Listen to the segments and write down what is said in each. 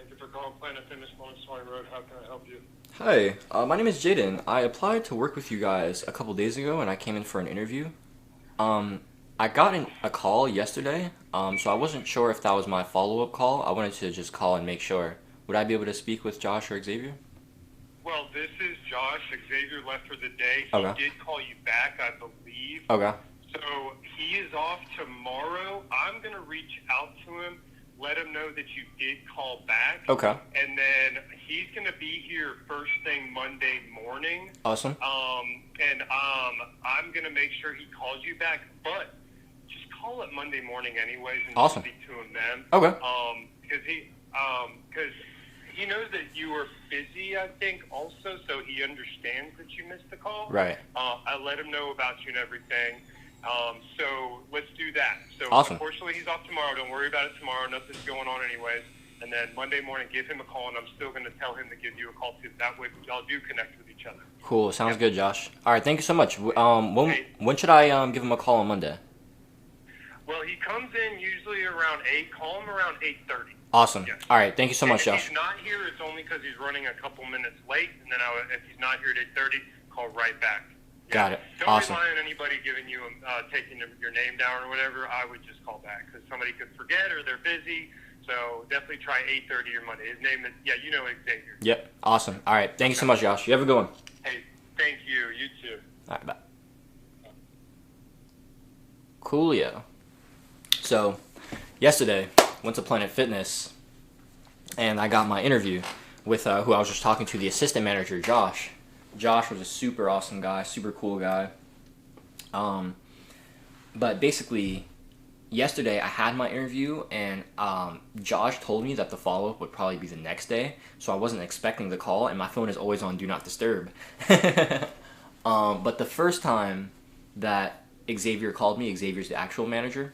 Thank you for calling Planet Fitness, Montessori Road. How can I help you? Hi, my name is Jaden. I applied to work with you guys a couple days ago and I came in for an interview. Um, I got a call yesterday, so I wasn't sure if that was my follow-up call. I wanted to just call and make sure. Would I be able to speak with Josh or Xavier? Well, this is Josh. Xavier left for the day. He Okay. did call you back, I believe. Okay. So he is off tomorrow. I'm going to reach out to him, let him know that you did call back. Okay. And then he's going to be here first thing Monday morning. Awesome. I'm going to make sure he calls you back. But just call it Monday morning anyways and Awesome. speak to him then. Okay. Because he knows that you were busy, I think, also, so he understands that you missed the call. Right. I let him know about you and everything. So let's do that. So Awesome. Unfortunately, he's off tomorrow. Don't worry about it tomorrow. Nothing's going on anyways. And then Monday morning, give him a call, and I'm still going to tell him to give you a call too. That way, y'all do connect with each other. Cool. Sounds good, Josh. All right. Thank you so much. Hey. When should I give him a call on Monday? Well, he comes in usually around 8. Call him around 8:30. Awesome. Yes. All right. Thank you so much, And if Josh. he's not here, it's only because he's running a couple minutes late. And then if he's not here at 8:30, call right back. Yeah. Got it. Don't Awesome. rely on anybody giving you taking your name down or whatever. I would just call back because somebody could forget or they're busy. So definitely try 8:30 or Monday. His name is Xavier. Yep. Awesome. All right. Thank you so much, Josh. You have a good one. Hey, thank you. You too. All right. Bye. Coolio. So, yesterday, went to Planet Fitness, and I got my interview with who I was just talking to, the assistant manager, Josh. Josh was a super awesome guy, super cool guy. But basically, yesterday I had my interview, and Josh told me that the follow-up would probably be the next day, so I wasn't expecting the call, and my phone is always on Do Not Disturb. But the first time that Xavier called me, Xavier's the actual manager,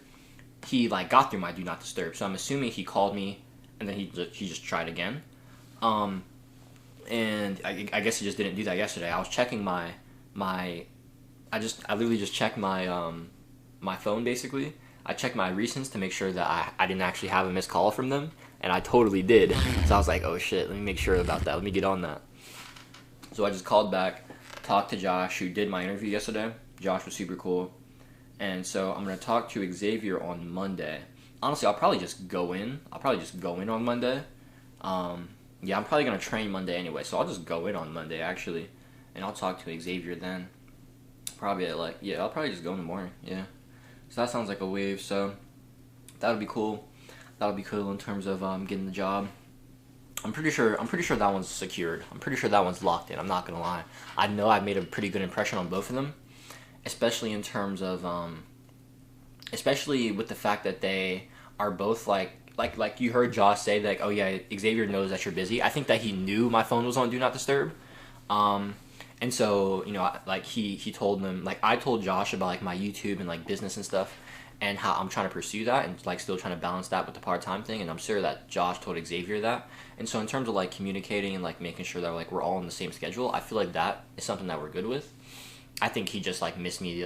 he got through my Do Not Disturb, so I'm assuming he called me, and then he just tried again. And I guess he just didn't do that yesterday. I was checking I literally just checked my my phone basically. I checked my recents to make sure that I didn't actually have a missed call from them, and I totally did. So I was like, oh shit, let me make sure about that. Let me get on that. So I just called back, talked to Josh, who did my interview yesterday. Josh was super cool. And so I'm going to talk to Xavier on Monday. Honestly, I'll probably just go in. On Monday. Yeah, I'm probably going to train Monday anyway, so I'll just go in on Monday, actually. And I'll talk to Xavier then. Probably I'll probably just go in the morning, yeah. So that sounds like a wave, so that would be cool. That would be cool in terms of getting the job. I'm pretty sure that one's secured. I'm pretty sure that one's locked in, I'm not going to lie. I know I've made a pretty good impression on both of them. Especially in terms of, especially with the fact that they are both like you heard Josh say that, oh yeah, Xavier knows that you're busy. I think that he knew my phone was on Do Not Disturb, and so he told them, I told Josh about my YouTube and business and stuff, and how I'm trying to pursue that and still trying to balance that with the part-time thing, and I'm sure that Josh told Xavier that. And so in terms of communicating and making sure that we're all on the same schedule, I feel like that is something that we're good with. I think he just missed me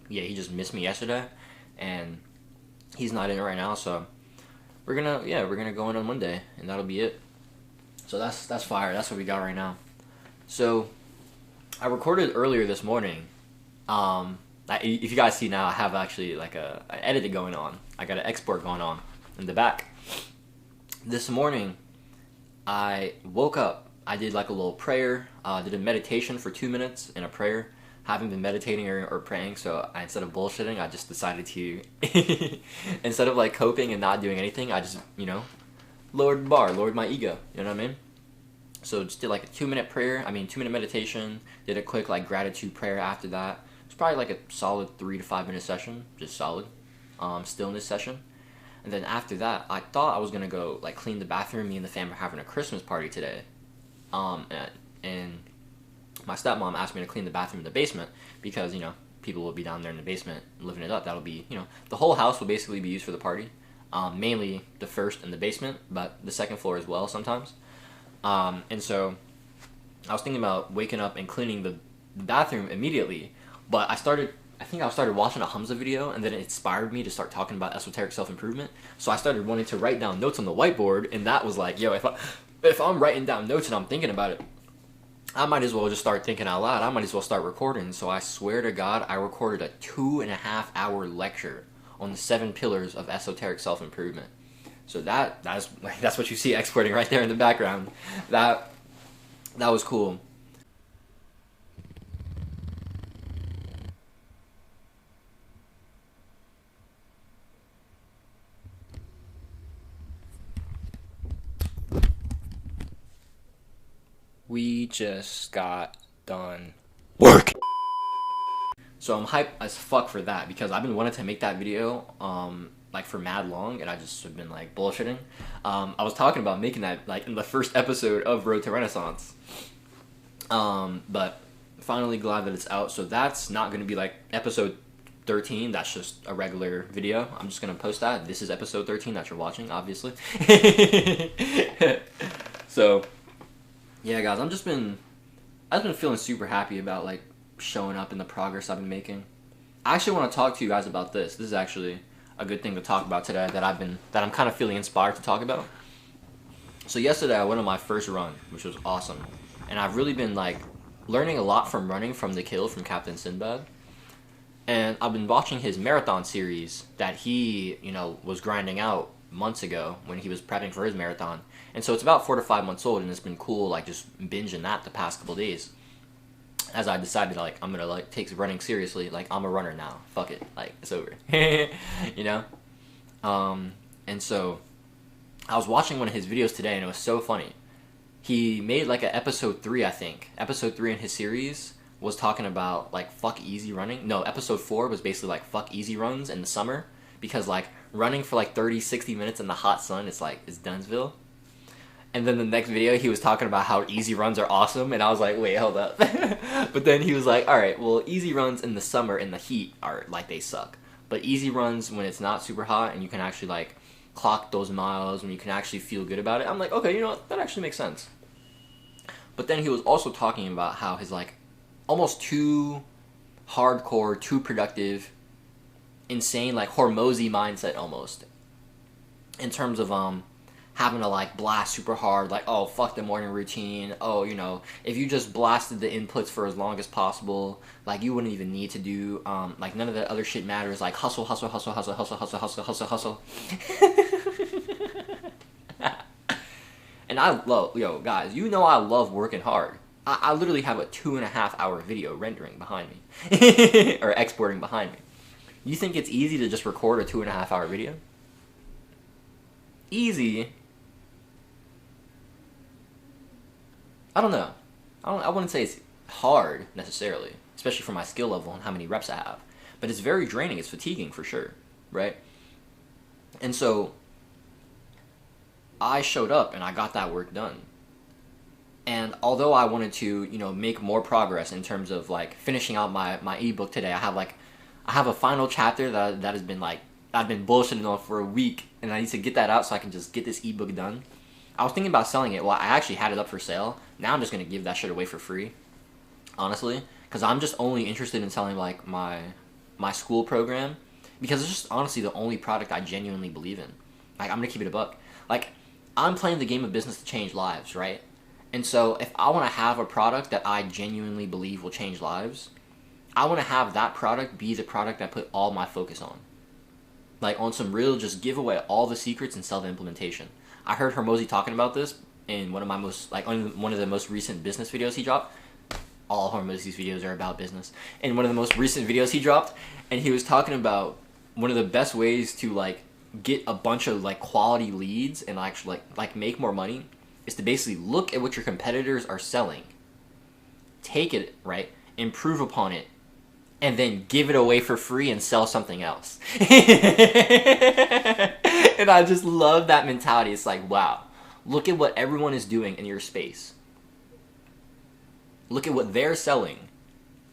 he just missed me yesterday, and he's not in it right now, so we're gonna go in on Monday, and that'll be it. So that's fire. That's what we got right now. So I recorded earlier this morning. If you guys see now, I have actually an edit going on. I got an export going on in the back. This morning I woke up. I did a little prayer, did a meditation for 2 minutes and a prayer. Haven't been meditating or praying, so instead of bullshitting, I just decided to, instead of coping and not doing anything, I just, lowered the bar, lowered my ego, you know what I mean? So just did a 2-minute prayer, 2-minute meditation, did a quick gratitude prayer after that. It's probably a solid 3 to 5 minute session, just solid, stillness session. And then after that, I thought I was gonna go clean the bathroom. Me and the fam were having a Christmas party today. And my stepmom asked me to clean the bathroom in the basement because, people will be down there in the basement living it up. That'll be, the whole house will basically be used for the party. Mainly the first and the basement, but the second floor as well sometimes. And so I was thinking about waking up and cleaning the bathroom immediately, but I started I think I started watching a Hamza video, and then it inspired me to start talking about esoteric self-improvement. So I started wanting to write down notes on the whiteboard, and that was like, yo, if I'm writing down notes and I'm thinking about it, I might as well just start thinking out loud. I might as well start recording. So I swear to God, I recorded a 2.5-hour lecture on the 7 pillars of esoteric self-improvement. So that's what you see exporting right there in the background. That was cool. We just got done work. So I'm hyped as fuck for that because I've been wanting to make that video like for mad long, and I just have been like bullshitting. I was talking about making that like in the first episode of Road to Renaissance. But finally glad that it's out. So that's not going to be like episode 13. That's just a regular video. I'm just going to post that. This is episode 13 that you're watching, obviously. So yeah, guys, I've just been feeling super happy about like showing up in the progress I've been making. I actually want to talk to you guys about this. This is actually a good thing to talk about today that I'm kind of feeling inspired to talk about. So yesterday I went on my first run, which was awesome. And I've really been like learning a lot from running from the Kill from Captain Sinbad. And I've been watching his marathon series that he, was grinding out months ago when he was prepping for his marathon. And so it's about 4 to 5 months old, and it's been cool like just binging that the past couple days. As I decided like I'm gonna like take running seriously, like I'm a runner now. Fuck it, like it's over. And so I was watching one of his videos today, and it was so funny. He made like a episode 3, I think. Episode 3 in his series was talking about like fuck easy running. No, episode 4 was basically like fuck easy runs in the summer, because like running for like 30-60 minutes in the hot sun, it's Dunsville. And then the next video, he was talking about how easy runs are awesome, and I was like, wait, hold up. But then he was like, alright, well, easy runs in the summer in the heat are, like, they suck. But easy runs when it's not super hot, and you can actually, like, clock those miles, when you can actually feel good about it. I'm like, okay, you know what, that actually makes sense. But then he was also talking about how his, like, almost too hardcore, too productive, insane, like, Hormozy mindset, almost. In terms of, having to like blast super hard, like, oh, fuck the morning routine, oh, if you just blasted the inputs for as long as possible, like, you wouldn't even need to do, like, none of the other shit matters, like, hustle. And I love, guys, I love working hard. I literally have a 2.5-hour video rendering behind me, or exporting behind me. You think it's easy to just record a 2.5-hour video? Easy? I don't know. I wouldn't say it's hard, necessarily, especially for my skill level and how many reps I have. But it's very draining, it's fatiguing, for sure, right? And so, I showed up and I got that work done. And although I wanted to, make more progress in terms of, like, finishing out my ebook today, I have a final chapter that has been, like, I've been bullshitting on for a week, and I need to get that out so I can just get this ebook done. I was thinking about selling it. Well, I actually had it up for sale. Now I'm just going to give that shit away for free, honestly, because I'm just only interested in selling, like, my school program, because it's just honestly the only product I genuinely believe in. Like, I'm going to keep it a buck. Like, I'm playing the game of business to change lives, right? And so if I want to have a product that I genuinely believe will change lives, I want to have that product be the product I put all my focus on. Like, on some real, just give away all the secrets and sell the implementation. I heard Hormozy talking about this in one of the most recent business videos he dropped. All Hormozy's videos are about business. In one of the most recent videos he dropped, and he was talking about one of the best ways to, like, get a bunch of, like, quality leads and actually, like make more money is to basically look at what your competitors are selling, take it, right, improve upon it, and then give it away for free and sell something else. And I just love that mentality. It's like, wow, look at what everyone is doing in your space. Look at what they're selling.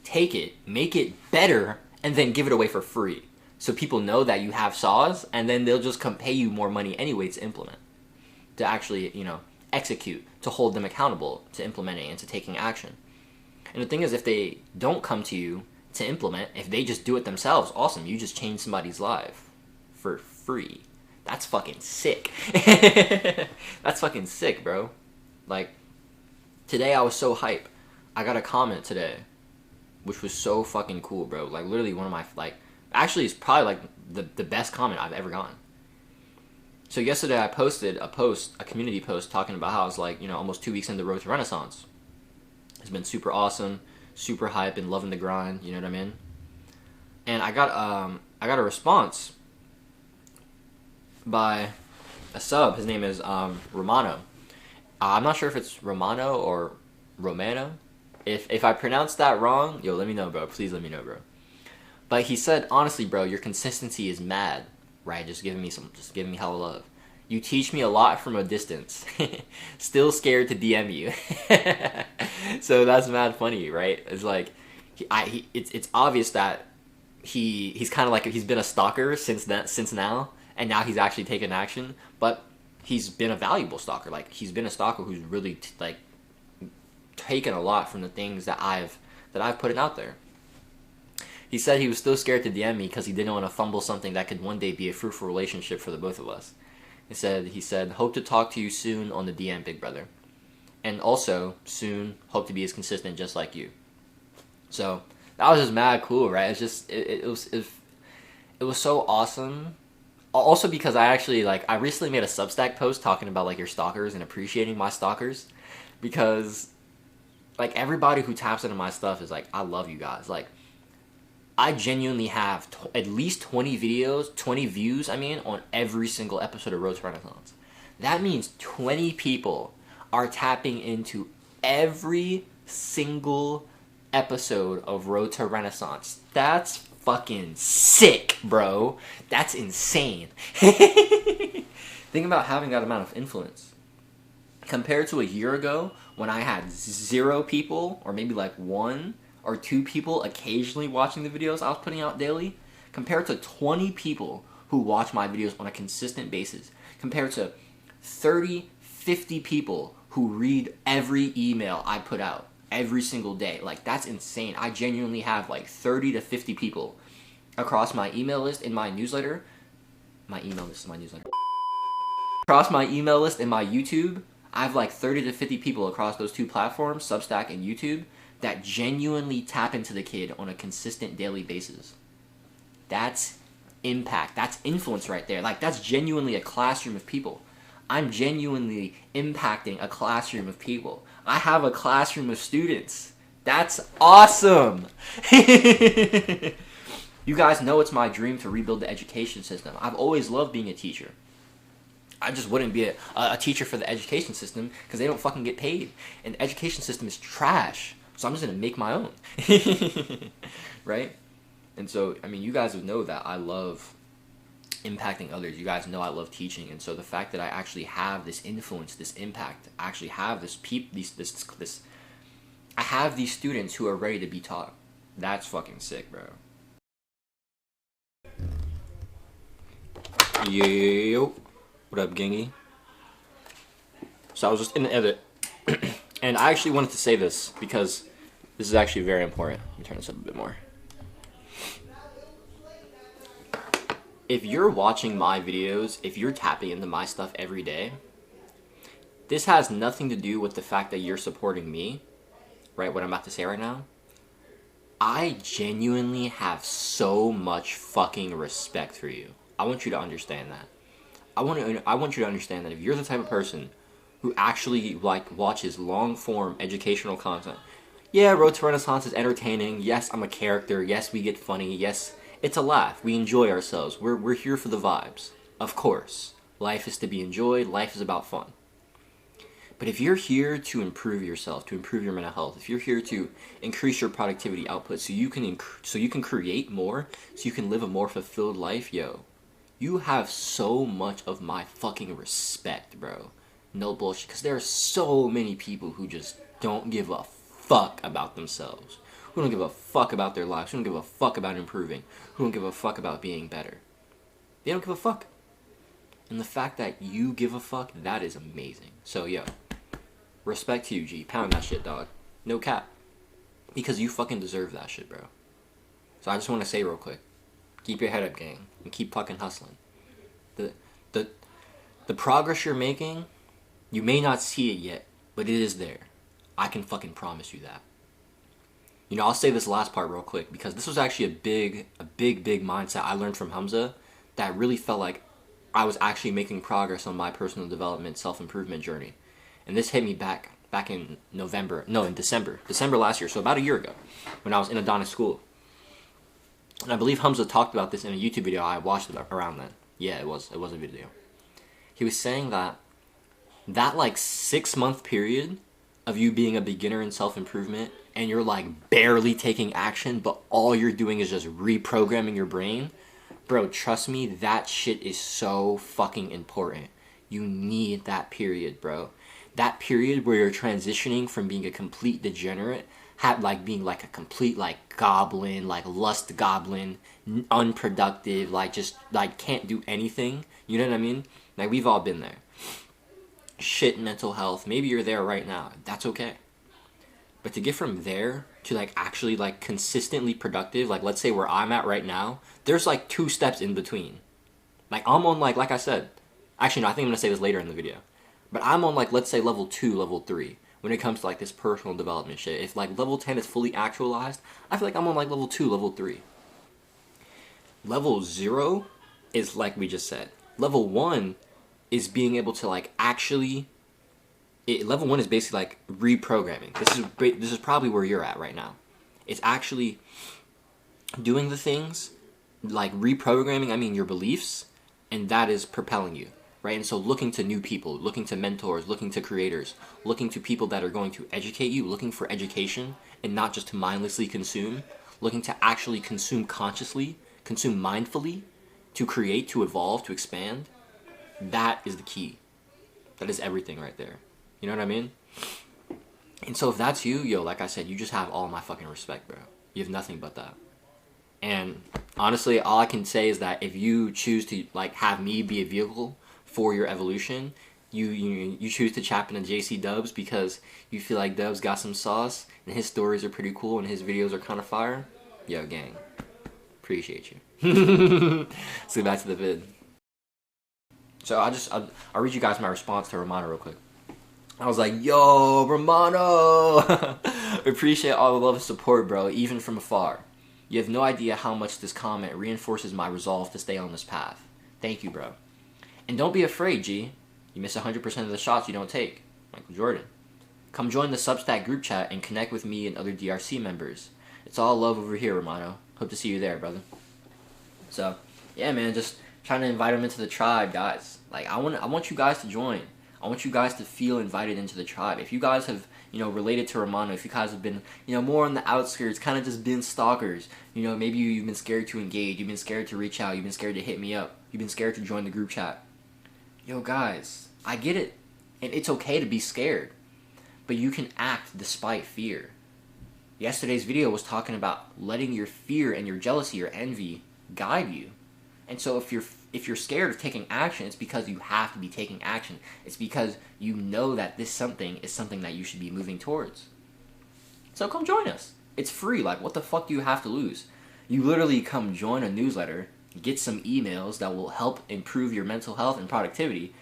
Take it, make it better, and then give it away for free. So people know that you have saws, and then they'll just pay you more money anyway to implement. To actually, execute, to hold them accountable to implementing and to taking action. And the thing is, if they don't come to you to implement. If they just do it themselves, awesome. You just changed somebody's life for free. That's fucking sick. That's fucking sick, bro. Like, today I was so hype. I got a comment today, which was so fucking cool, bro. Like, literally one of my, like, actually it's probably, like, the best comment I've ever gotten. So yesterday I posted a community post talking about how I was, like, you know, almost 2 weeks into Road to Renaissance. It's been super awesome, super hype, and loving the grind, you know what I mean? And I got a response by a sub. His name is Romano. I'm not sure if it's Romano or Romano. If I pronounced that wrong, yo, let me know, bro. Please let me know, bro. But he said, honestly, bro, your consistency is mad, right? Just giving me hella love. You teach me a lot from a distance. Still scared to DM you. So that's mad funny, right? It's like, it's obvious that he's kind of like, he's been a stalker since now, and now he's actually taken action. But he's been a valuable stalker. Like, he's been a stalker who's really taken a lot from the things that I've put out there. He said he was still scared to DM me because he didn't want to fumble something that could one day be a fruitful relationship for the both of us. He said, hope to talk to you soon on the DM, big brother. And also, soon, hope to be as consistent just like you. So, that was just mad cool, right? It's just, it was so awesome. Also because I recently made a Substack post talking about, like, your stalkers and appreciating my stalkers. Because, like, everybody who taps into my stuff is like, I love you guys. Like, I genuinely have at least 20 views, on every single episode of Road to Renaissance. That means 20 people are tapping into every single episode of Road to Renaissance. That's fucking sick, bro. That's insane. Think about having that amount of influence. Compared to a year ago, when I had 0 people, or maybe like 1 or 2 people occasionally watching the videos I was putting out daily, compared to 20 people who watch my videos on a consistent basis, compared to 30, 50 people who read every email I put out every single day. Like, that's insane. I genuinely have like 30 to 50 people across my email list in my newsletter. My email list is my newsletter. Across my email list and my YouTube, I have like 30 to 50 people across those 2 platforms, Substack and YouTube, that genuinely tap into the kid on a consistent daily basis. That's impact. That's influence right there. Like, that's genuinely a classroom of people. I'm genuinely impacting a classroom of people. I have a classroom of students. That's awesome. You guys know it's my dream to rebuild the education system. I've always loved being a teacher. I just wouldn't be a teacher for the education system because they don't fucking get paid. And the education system is trash. So I'm just going to make my own. Right? And so, you guys would know that I love impacting others. You guys know I love teaching. And so the fact that I actually have this influence, this impact, I actually have I have these students who are ready to be taught. That's fucking sick, bro. Yo. What up, gangy? So I was just in the edit. And I actually wanted to say this because this is actually very important. Let me turn this up a bit more. If you're watching my videos, if you're tapping into my stuff every day, this has nothing to do with the fact that you're supporting me, right? What I'm about to say right now. I genuinely have so much fucking respect for you. I want you to understand that. I want you to understand that if you're the type of person who actually watches long-form educational content. Yeah, Road to Renaissance is entertaining. Yes, I'm a character. Yes, we get funny. Yes, it's a laugh. We enjoy ourselves. We're here for the vibes. Of course. Life is to be enjoyed. Life is about fun. But if you're here to improve yourself, to improve your mental health, if you're here to increase your productivity output so you can create more, so you can live a more fulfilled life, yo, you have so much of my fucking respect, bro. No bullshit, because there are so many people who just don't give a fuck about themselves, who don't give a fuck about their lives, who don't give a fuck about improving, who don't give a fuck about being better. They don't give a fuck. And the fact that you give a fuck, that is amazing. So, yo, respect to you, G. Pound that shit, dog. No cap. Because you fucking deserve that shit, bro. So I just want to say real quick, keep your head up, gang, and keep fucking hustling. The, the, the progress you're making, you may not see it yet, but it is there. I can fucking promise you that. You know, I'll say this last part real quick, because this was actually a big mindset I learned from Hamza that really felt like I was actually making progress on my personal development, self-improvement journey. And this hit me back in December last year, so about a year ago, when I was in Adonis school. And I believe Hamza talked about this in a YouTube video I watched around then. Yeah, it was a video. He was saying that like 6-month period of you being a beginner in self-improvement and you're like barely taking action, but all you're doing is just reprogramming your brain, bro, trust me, that shit is so fucking important. You need that period, bro. That period where you're transitioning from being a complete degenerate, being like a complete like goblin, like lust goblin, unproductive, like just like can't do anything. You know what I mean? Like we've all been there. Shit mental health. Maybe you're there right now. That's okay. But to get from there to like actually like consistently productive, like let's say where I'm at right now, there's like 2 steps in between. Like I'm on like I said, actually no, I think I'm gonna say this later in the video. But I'm on like, let's say level 2, level 3 when it comes to like this personal development shit. If like level 10 is fully actualized, I feel like I'm on like level 2, level 3. Level 0 is like we just said. Level 1 is being able to like actually, level 1 is basically like reprogramming. This is probably where you're at right now. It's actually doing the things like reprogramming, I mean your beliefs, and that is propelling you. Right? And so looking to new people, looking to mentors, looking to creators, looking to people that are going to educate you, looking for education and not just to mindlessly consume, looking to actually consume consciously, consume mindfully, to create, to evolve, to expand. That is the key. That is everything right there. You know what I mean? And so if that's you, yo, like I said, you just have all my fucking respect, bro. You have nothing but that. And honestly, all I can say is that if you choose to like have me be a vehicle for your evolution, you choose to chap into JC Dubs because you feel like Dubs got some sauce and his stories are pretty cool and his videos are kind of fire, yo, gang, appreciate you. Let's get back to the vid. So I'll read you guys my response to Romano real quick. I was like, yo, Romano, appreciate all the love and support, bro, even from afar. You have no idea how much this comment reinforces my resolve to stay on this path. Thank you, bro. And don't be afraid, G. You miss 100% of the shots you don't take. Michael Jordan. Come join the Substack group chat and connect with me and other DRC members. It's all love over here, Romano. Hope to see you there, brother. So, yeah, man, just trying to invite them into the tribe, guys. Like, I want you guys to join. I want you guys to feel invited into the tribe. If you guys have, related to Romano, if you guys have been, more on the outskirts, kind of just been stalkers, maybe you've been scared to engage, you've been scared to reach out, you've been scared to hit me up, you've been scared to join the group chat. Yo, guys, I get it. And it's okay to be scared. But you can act despite fear. Yesterday's video was talking about letting your fear and your jealousy or envy guide you. And so if you're scared of taking action, it's because you have to be taking action. It's because you know that this something is something that you should be moving towards. So come join us. It's free. Like, what the fuck do you have to lose? You literally come join a newsletter, get some emails that will help improve your mental health and productivity,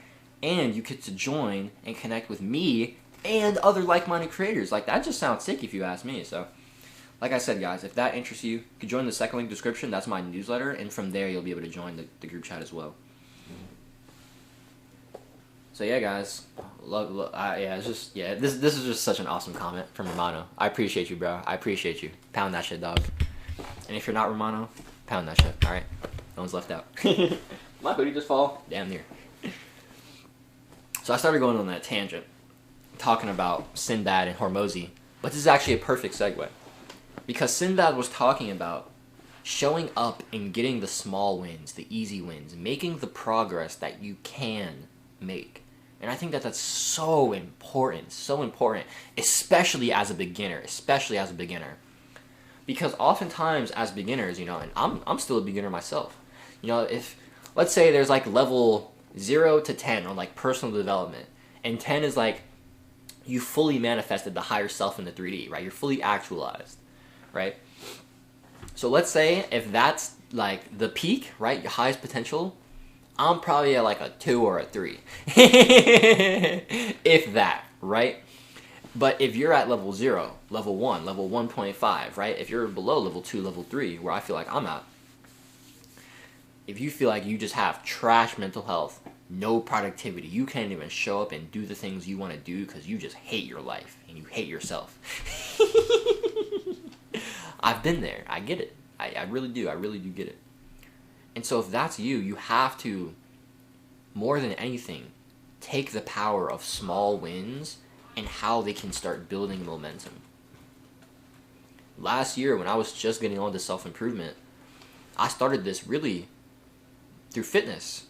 and you get to join and connect with me and other like-minded creators. Like, that just sounds sick if you ask me. So, like I said, guys, if that interests you, you can join the second link description. That's my newsletter, and from there you'll be able to join the group chat as well. So yeah, guys, this is just such an awesome comment from Romano. I appreciate you, bro. I appreciate you. Pound that shit, dog. And if you're not Romano, pound that shit. All right, no one's left out. My hoodie just fall. Damn near. So I started going on that tangent, talking about Sinbad and Hormozi, but this is actually a perfect segue. Because Sinbad was talking about showing up and getting the small wins, the easy wins, making the progress that you can make. And I think that that's so important, especially as a beginner, Because oftentimes as beginners, and I'm still a beginner myself. If, let's say there's like level 0 to 10 on like personal development, and 10 is like you fully manifested the higher self in the 3D, right? You're fully actualized. Right? So let's say if that's like the peak, right, your highest potential, I'm probably at like a 2 or a 3. If that, right? But if you're at level 0, level 1, level 1.5, right? If you're below level 2, level 3, where I feel like I'm at, if you feel like you just have trash mental health, no productivity, you can't even show up and do the things you want to do because you just hate your life and you hate yourself. I've been there. I get it. I really do. I really do get it. And so if that's you, you have to, more than anything, take the power of small wins and how they can start building momentum. Last year, when I was just getting on to self-improvement, I started this really through fitness.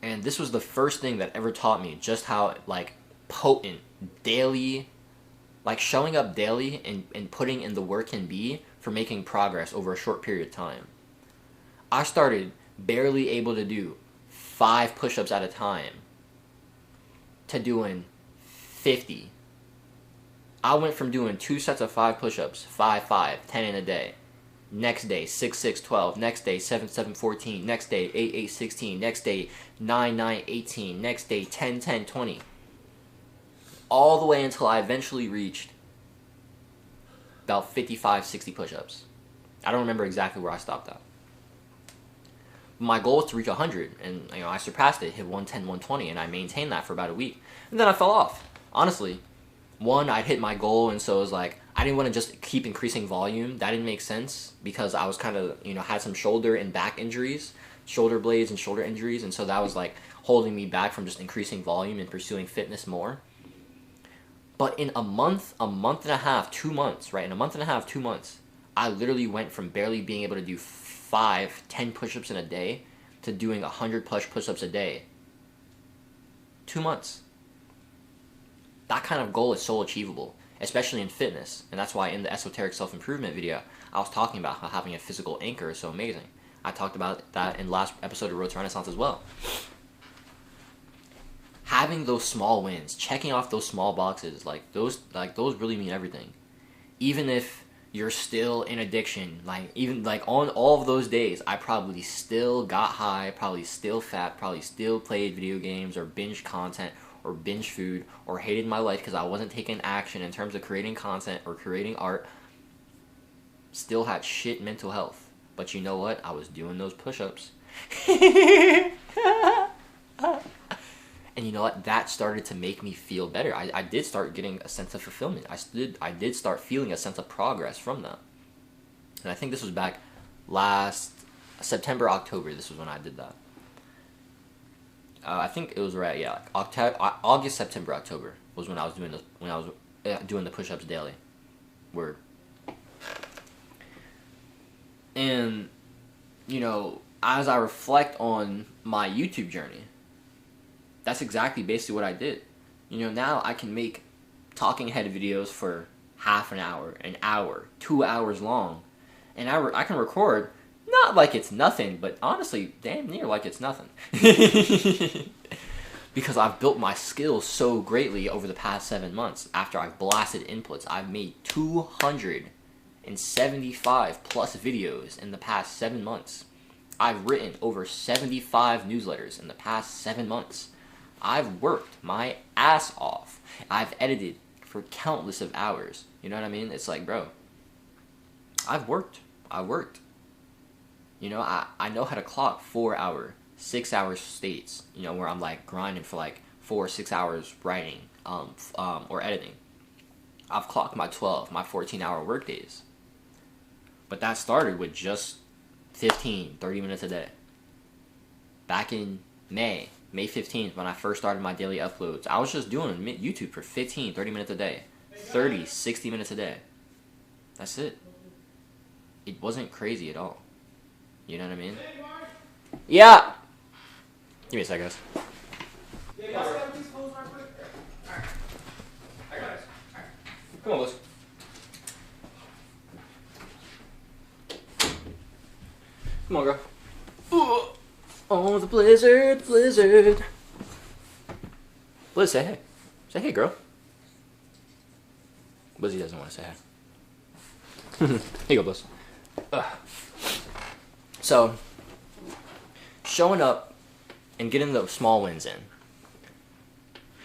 And this was the first thing that ever taught me just how, like, potent daily, like, showing up daily and putting in the work can be for making progress over a short period of time. I started barely able to do 5 push-ups at a time to doing 50. I went from doing 2 sets of 5 push-ups, 5, 5, 10 in a day. Next day, 6, 6, 12. Next day, 7, 7, 14. Next day, 8, 8, 16. Next day, 9, 9, 18. Next day, 10, 10, 20. All the way until I eventually reached about 55, 60 push-ups. I don't remember exactly where I stopped at. My goal was to reach 100, and I surpassed it, hit 110, 120, and I maintained that for about a week. And then I fell off. Honestly, one, I'd hit my goal, and so it was like, I didn't want to just keep increasing volume. That didn't make sense because I was kind of, had some shoulder and back injuries, shoulder blades and shoulder injuries, and so that was like holding me back from just increasing volume and pursuing fitness more. But in a month and a half, 2 months, right? In a month and a half, 2 months, I literally went from barely being able to do 5, 10 push-ups in a day to doing 100 plus push-ups a day. 2 months. That kind of goal is so achievable, especially in fitness. And that's why in the esoteric self-improvement video, I was talking about how having a physical anchor is so amazing. I talked about that in the last episode of Road to Renaissance as well. Having those small wins, checking off those small boxes, those really mean everything. Even if you're still in addiction, on all of those days, I probably still got high, probably still fat, probably still played video games or binge content or binge food or hated my life because I wasn't taking action in terms of creating content or creating art. Still had shit mental health. But you know what? I was doing those push-ups. And you know what? That started to make me feel better. I did start getting a sense of fulfillment. I did start feeling a sense of progress from that. And I think this was back last September, October. This was when I did that. I think it was right, yeah. August, September, October was when I was doing the push-ups daily. Word. And as I reflect on my YouTube journey, that's exactly basically what I did. Now I can make talking head videos for half an hour, 2 hours long, and I can record. Not like it's nothing, but honestly, damn near like it's nothing. Because I've built my skills so greatly over the past 7 months. After I've blasted inputs, I've made 275 plus videos in the past 7 months. I've written over 75 newsletters in the past 7 months. I've worked my ass off. I've edited for countless of hours. You know what I mean? It's like, bro, I've worked. I know how to clock 4 hour, 6 hour states, where I'm like grinding for like 4 or 6 hours writing, or editing. I've clocked my 14 hour work days. But that started with just 15, 30 minutes a day. Back in May 15th, when I first started my daily uploads, I was just doing YouTube for 15, 30 minutes a day. 30, 60 minutes a day. That's it. It wasn't crazy at all. You know what I mean? Yeah! Give me a second, guys. Come on, boys. Come on, girl. Ooh. Oh, the blizzard. Bliz, say hey. Say hey, girl. Blizzy doesn't want to say hi. Here you go, Bliz. So, showing up and getting the small wins in.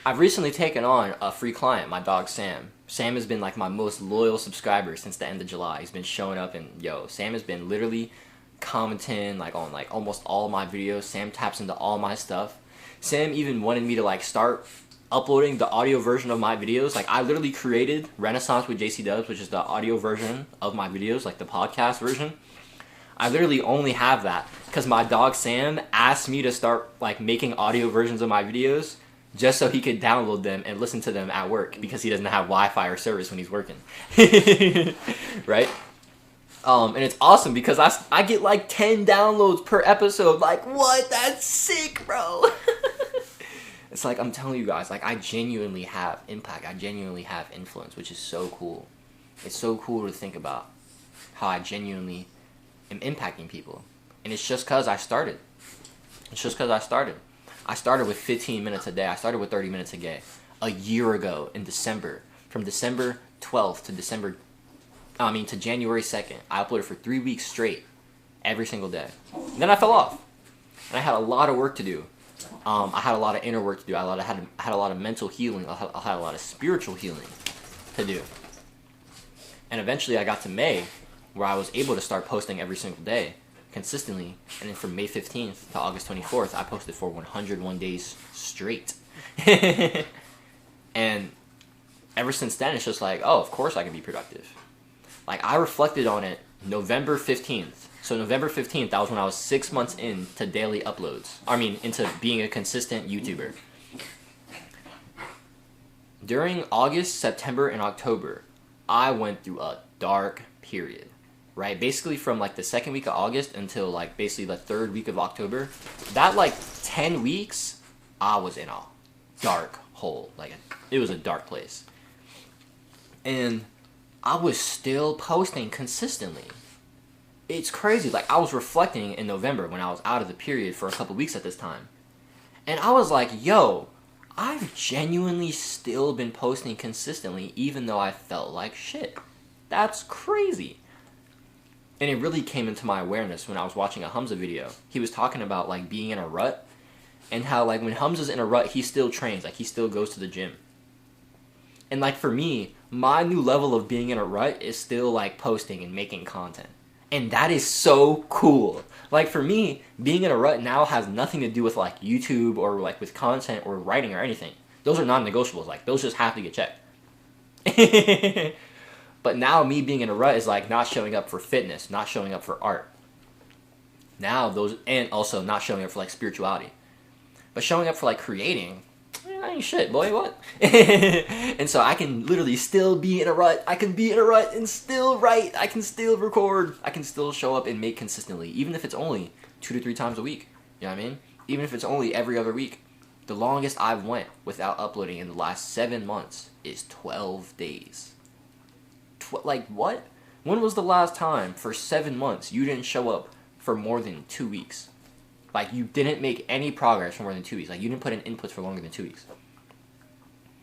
I've recently taken on a free client, my dog Sam. Sam has been like my most loyal subscriber since the end of July. He's been showing up and Sam has been literally commenting like on like almost all my videos. Sam taps into all my stuff. Sam even wanted me to like start uploading the audio version of my videos. Like I literally created Renaissance with JC Dubs, which is the audio version of my videos, like the podcast version. I literally only have that because my dog Sam asked me to start like making audio versions of my videos just so he could download them and listen to them at work because he doesn't have Wi-Fi or service when he's working. Right? And it's awesome because I get like 10 downloads per episode. Like, what? That's sick, bro. It's like, I'm telling you guys, like, I genuinely have impact. I genuinely have influence, which is so cool. It's so cool to think about how I genuinely am impacting people. And it's just because I started. It's just because I started. I started with 15 minutes a day. I started with 30 minutes a day. A year ago in December. From December 12th to January 2nd. I uploaded for 3 weeks straight. Every single day. And then I fell off. And I had a lot of work to do. I had a lot of inner work to do. I had a lot of mental healing. I had a lot of spiritual healing to do. And eventually I got to May, where I was able to start posting every single day, consistently. And then from May 15th to August 24th, I posted for 101 days straight. And ever since then, it's just like, oh, of course I can be productive. Like, I reflected on it November 15th. So November 15th, that was when I was 6 months into daily uploads. Into being a consistent YouTuber. During August, September, and October, I went through a dark period. Right? Basically from like the second week of August until like basically the third week of October. That like 10 weeks, I was in a dark hole. Like, it was a dark place. And I was still posting consistently. It's crazy. Like, I was reflecting in November when I was out of the period for a couple weeks at this time. And I was like, yo, I've genuinely still been posting consistently even though I felt like shit. That's crazy. And it really came into my awareness when I was watching a Hamza video. He was talking about like being in a rut and how like when Hamza's in a rut, he still trains. Like, he still goes to the gym. And like for me, my new level of being in a rut is still like posting and making content. And that is so cool. Like, for me, being in a rut now has nothing to do with like YouTube or like with content or writing or anything. Those are non-negotiables. Like, those just have to get checked. But now me being in a rut is like not showing up for fitness, not showing up for art. Now those, and also not showing up for like spirituality. But showing up for like creating, ain't shit, boy, what? And so I can literally still be in a rut. I can be in a rut and still write. I can still record. I can still show up and make consistently, even if it's only 2 to 3 times a week. You know what I mean? Even if it's only every other week. The longest I've went without uploading in the last 7 months is 12 days. Like, what? When was the last time for 7 months you didn't show up for more than 2 weeks? Like, you didn't make any progress for more than 2 weeks. Like, you didn't put in inputs for longer than 2 weeks.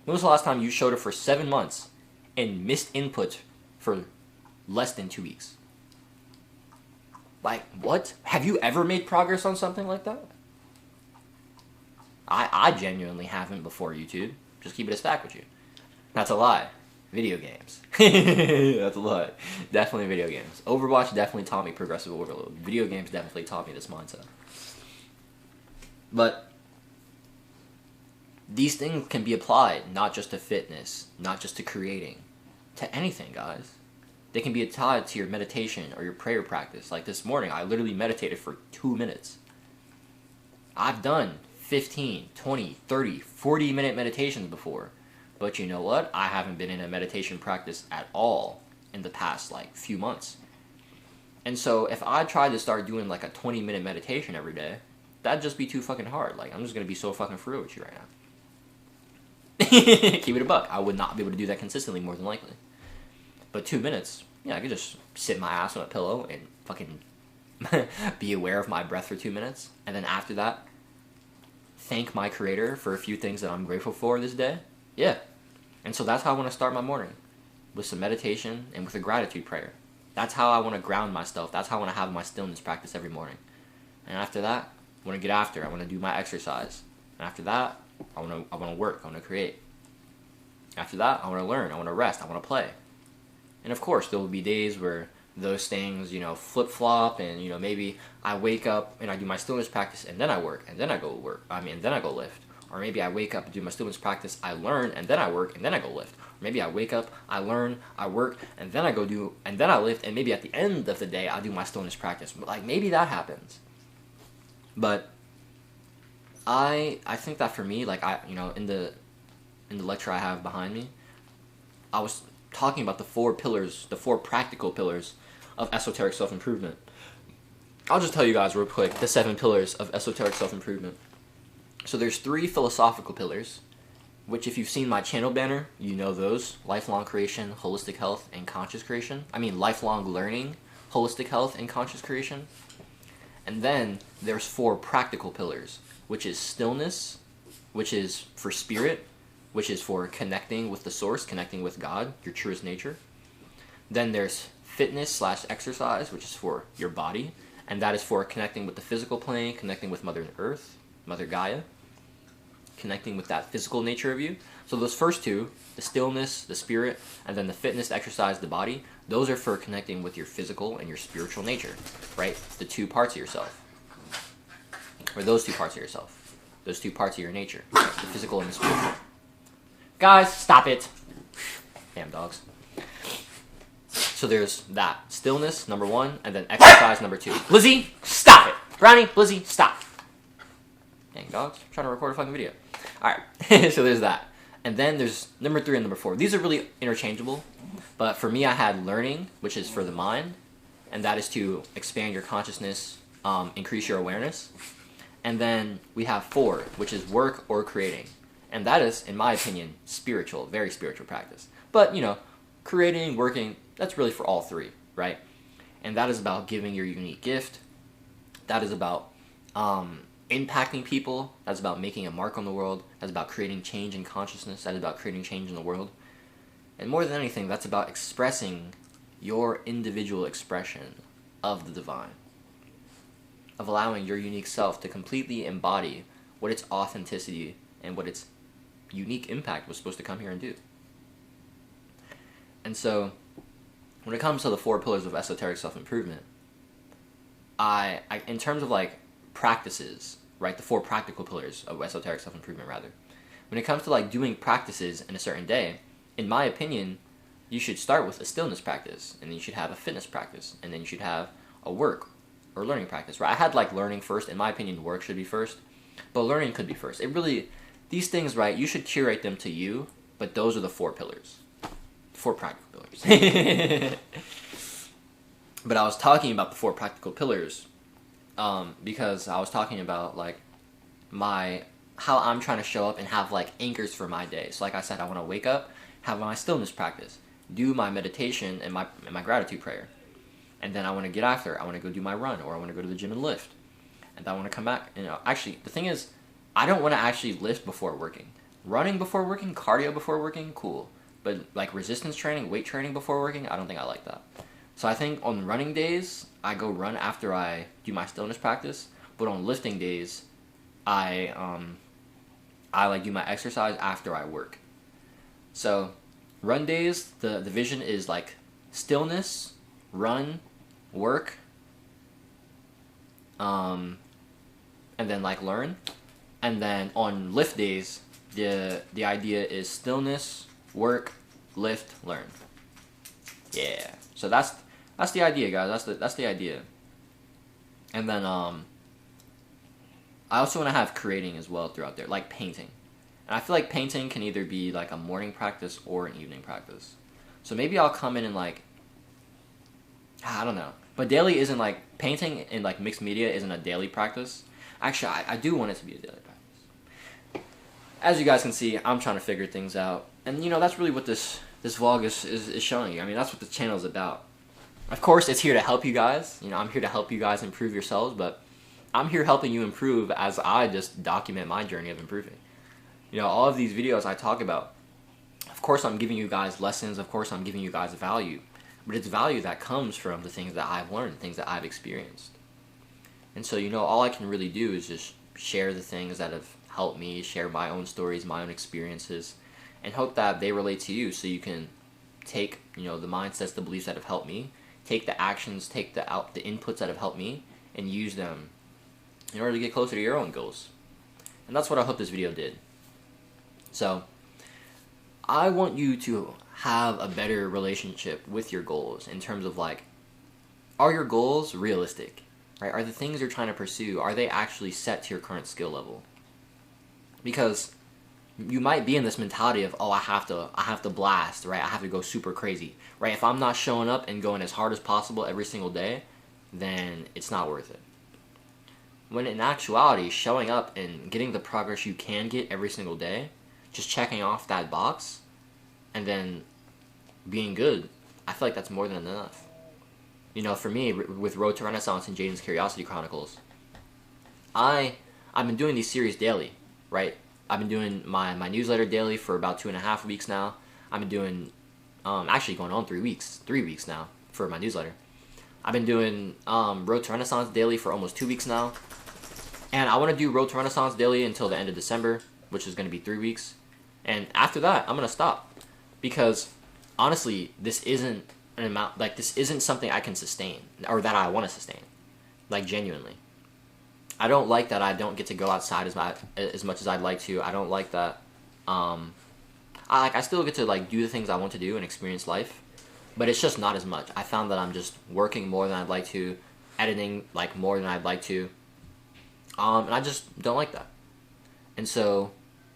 When was the last time you showed up for 7 months and missed inputs for less than 2 weeks? Like, what? Have you ever made progress on something like that? I genuinely haven't before YouTube. Just keep it a stack with you. That's a lie. Video games. That's a lie. Definitely video games. Overwatch definitely taught me progressive overload. Video games definitely taught me this mindset. But these things can be applied not just to fitness, not just to creating, to anything, guys. They can be tied to your meditation or your prayer practice. Like this morning, I literally meditated for 2 minutes. I've done 15, 20, 30, 40-minute meditations before. But you know what? I haven't been in a meditation practice at all in the past, like, few months. And so if I tried to start doing, like, a 20-minute meditation every day, that'd just be too fucking hard. Like, I'm just gonna be so fucking for real with you right now. Keep it a buck. I would not be able to do that consistently, more than likely. But 2 minutes, yeah, I could just sit my ass on a pillow and fucking be aware of my breath for 2 minutes. And then after that, thank my creator for a few things that I'm grateful for this day. Yeah. And so that's how I want to start my morning. With some meditation and with a gratitude prayer. That's how I want to ground myself. That's how I want to have my stillness practice every morning. And after that, I want to get after. I want to do my exercise. And after that, I want to work. I want to create. After that, I want to learn. I want to rest. I want to play. And of course, there will be days where those things, flip-flop, and, maybe I wake up and I do my stillness practice, and then I work, and then I go work. And then I go lift. Or maybe I wake up and do my stillness practice, I learn, and then I work, and then I go lift. Or maybe I wake up, I learn, I work, and then and then I lift, and maybe at the end of the day, I do my stillness practice. Like, maybe that happens. But I think that for me, like, in the lecture I have behind me, I was talking about the 4 pillars, the 4 practical pillars of esoteric self-improvement. I'll just tell you guys real quick the 7 pillars of esoteric self-improvement. So there's 3 philosophical pillars, which if you've seen my channel banner, you know those: lifelong creation, holistic health, and conscious creation. Lifelong learning, holistic health, and conscious creation. And then there's 4 practical pillars, which is stillness, which is for spirit, which is for connecting with the source, connecting with God, your truest nature. Then there's fitness/exercise, which is for your body, and that is for connecting with the physical plane, connecting with Mother Earth, Mother Gaia, connecting with that physical nature of you. So those first 2, the stillness, the spirit, and then the fitness, the exercise, the body, those are for connecting with your physical and your spiritual nature, right? The 2 parts of yourself. Or those 2 parts of yourself. Those 2 parts of your nature, the physical and the spiritual. Guys, stop it. Damn dogs. So there's that. Stillness, number 1, and then exercise, number 2. Lizzie, stop it. Brownie, Lizzie, stop. Dang dogs, I'm trying to record a fucking video. Alright, so there's that. And then there's number 3 and number 4. These are really interchangeable, but for me I had learning, which is for the mind, and that is to expand your consciousness, increase your awareness. And then we have 4, which is work or creating. And that is, in my opinion, spiritual, very spiritual practice. But, creating, working, that's really for all 3, right? And that is about giving your unique gift. That is about impacting people. That's about making a mark on the world. That's about creating change in consciousness. That is about creating change in the world. And more than anything, that's about expressing your individual expression of the divine. Of allowing your unique self to completely embody what its authenticity and what its unique impact was supposed to come here and do. And so, when it comes to the 4 pillars of esoteric self-improvement, I in terms of like practices, right, the 4 practical pillars of esoteric self-improvement rather, when it comes to like doing practices in a certain day, in my opinion, you should start with a stillness practice, and then you should have a fitness practice, and then you should have a work or learning practice, right? I had like learning first. In my opinion, work should be first, but learning could be first. It really, these things, right, you should curate them to you, but those are the 4 pillars. 4 practical pillars. But I was talking about the 4 practical pillars because I was talking about like how I'm trying to show up and have like anchors for my day. So like I said, I want to wake up, have my stillness practice, do my meditation and my gratitude prayer. And then I want to get after it. I want to go do my run, or I want to go to the gym and lift. And then I want to come back. Actually, the thing is, I don't want to actually lift before working. Running before working, cardio before working, cool. But like resistance training, weight training before working, I don't think I like that. So I think on running days, I go run after I do my stillness practice. But on lifting days, I like do my exercise after I work. So run days, the vision is like stillness, run, work, and then like learn. And then on lift days, the idea is stillness, work, lift, learn. Yeah. So that's the idea, guys. That's the idea. And then I also want to have creating as well throughout there, like painting. And I feel like painting can either be like a morning practice or an evening practice. So maybe I'll come in and like, I don't know. But daily isn't like, painting in like mixed media isn't a daily practice. Actually, I do want it to be a daily practice. As you guys can see, I'm trying to figure things out. And that's really what this vlog is showing you. I mean, that's what the channel is about. Of course, it's here to help you guys. I'm here to help you guys improve yourselves, but I'm here helping you improve as I just document my journey of improving. All of these videos I talk about, of course I'm giving you guys lessons, of course I'm giving you guys value, but it's value that comes from the things that I've learned, things that I've experienced. And so, all I can really do is just share the things that have helped me, share my own stories, my own experiences, and hope that they relate to you so you can take, the mindsets, the beliefs that have helped me, take the actions, take the inputs that have helped me, and use them in order to get closer to your own goals. And that's what I hope this video did. So, I want you to have a better relationship with your goals in terms of are your goals realistic? Right? Are the things you're trying to pursue, are they actually set to your current skill level? Because you might be in this mentality of, I have to blast, right? I have to go super crazy, right? If I'm not showing up and going as hard as possible every single day, then it's not worth it. When in actuality, showing up and getting the progress you can get every single day, just checking off that box, and then being good, I feel like that's more than enough. For me, with Road to Renaissance and Jaden's Curiosity Chronicles, I've been doing these series daily, right? I've been doing my newsletter daily for about 2.5 weeks now. I've been doing, actually going on 3 weeks now for my newsletter. I've been doing Road to Renaissance daily for almost 2 weeks now. And I want to do Road to Renaissance daily until the end of December, which is going to be 3 weeks. And after that, I'm going to stop. Because, honestly, this isn't this isn't something I can sustain, or that I want to sustain. Genuinely. I don't like that I don't get to go outside as much as I'd like to. I don't like that. I still get to do the things I want to do and experience life, but it's just not as much. I found that I'm just working more than I'd like to, editing more than I'd like to, and I just don't like that. And so,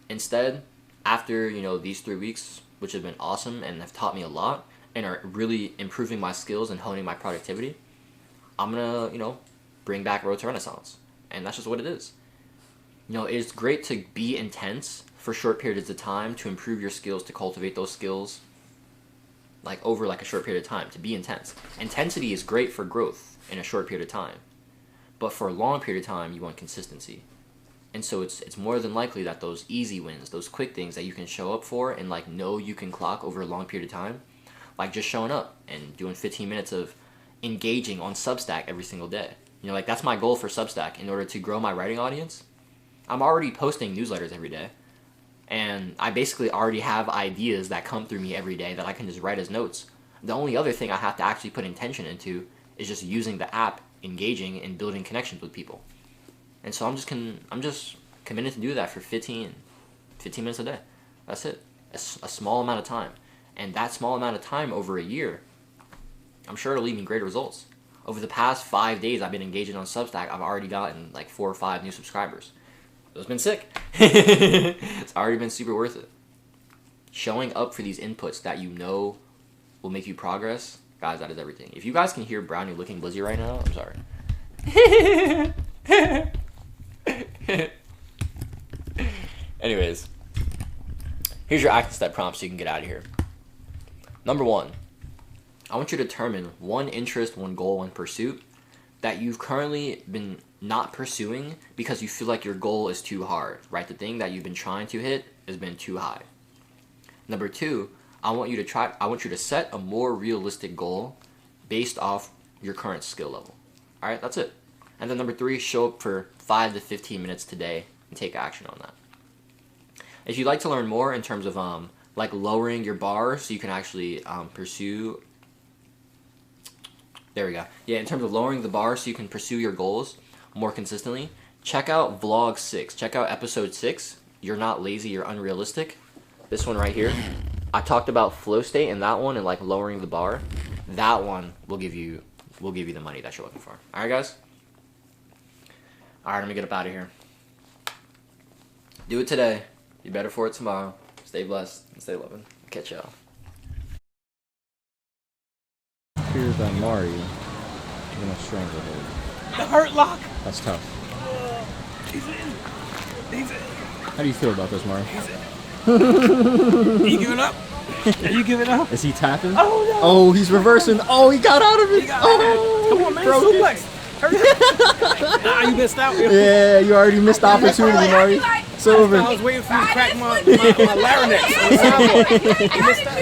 instead, after these 3 weeks, which have been awesome and have taught me a lot and are really improving my skills and honing my productivity, I'm gonna bring back Road to Renaissance. And that's just what it is. It's great to be intense for short periods of time to improve your skills, to cultivate those skills, over a short period of time, to be intense. Intensity is great for growth in a short period of time. But for a long period of time, you want consistency. And so it's more than likely that those easy wins, those quick things that you can show up for and know you can clock over a long period of time, just showing up and doing 15 minutes of engaging on Substack every single day. That's my goal for Substack in order to grow my writing audience. I'm already posting newsletters every day. And I basically already have ideas that come through me every day that I can just write as notes. The only other thing I have to actually put intention into is just using the app, engaging, and building connections with people. And so I'm just committed to do that for 15 minutes a day. That's it. A small amount of time. And that small amount of time over a year, I'm sure it'll lead me great results. Over the past 5 days I've been engaging on Substack, I've already gotten 4 or 5 new subscribers. It's been sick. It's already been super worth it. Showing up for these inputs that will make you progress, guys, that is everything. If you guys can hear Brownie looking blizzy right now, I'm sorry. Anyways, here's your action step prompt so you can get out of here. Number 1, I want you to determine one interest, one goal, one pursuit that you've currently been not pursuing because you feel like your goal is too hard, right? The thing that you've been trying to hit has been too high. Number 2, I want you to set a more realistic goal based off your current skill level. All right, that's it. And then number 3, show up for 5 to 15 minutes today and take action on that. If you'd like to learn more in terms of lowering your bar so you can actually pursue. There we go. Yeah, in terms of lowering the bar so you can pursue your goals more consistently, check out vlog 6. Check out episode 6. You're not lazy, you're unrealistic. This one right here. I talked about flow state in that one and lowering the bar. That one will give you the money that you're looking for. All right, guys. All right, let me get up out of here. Do it today. Be better for it tomorrow. Stay blessed and stay loving. Catch y'all. Here's that Mari in a stranglehold. The hurt lock. That's tough. He's in. He's in. How do you feel about this, Mari? He's in. Are you giving up? Are you giving up? Is he tapping? Oh no! Oh, he's reversing. Oh, he got out of it. Come on, man. Suplex. Hurry up. Nah, you missed out. Yeah, you already missed the opportunity, Mari. It's over. I was waiting for you to crack my larynx on the sidewalk. You missed out.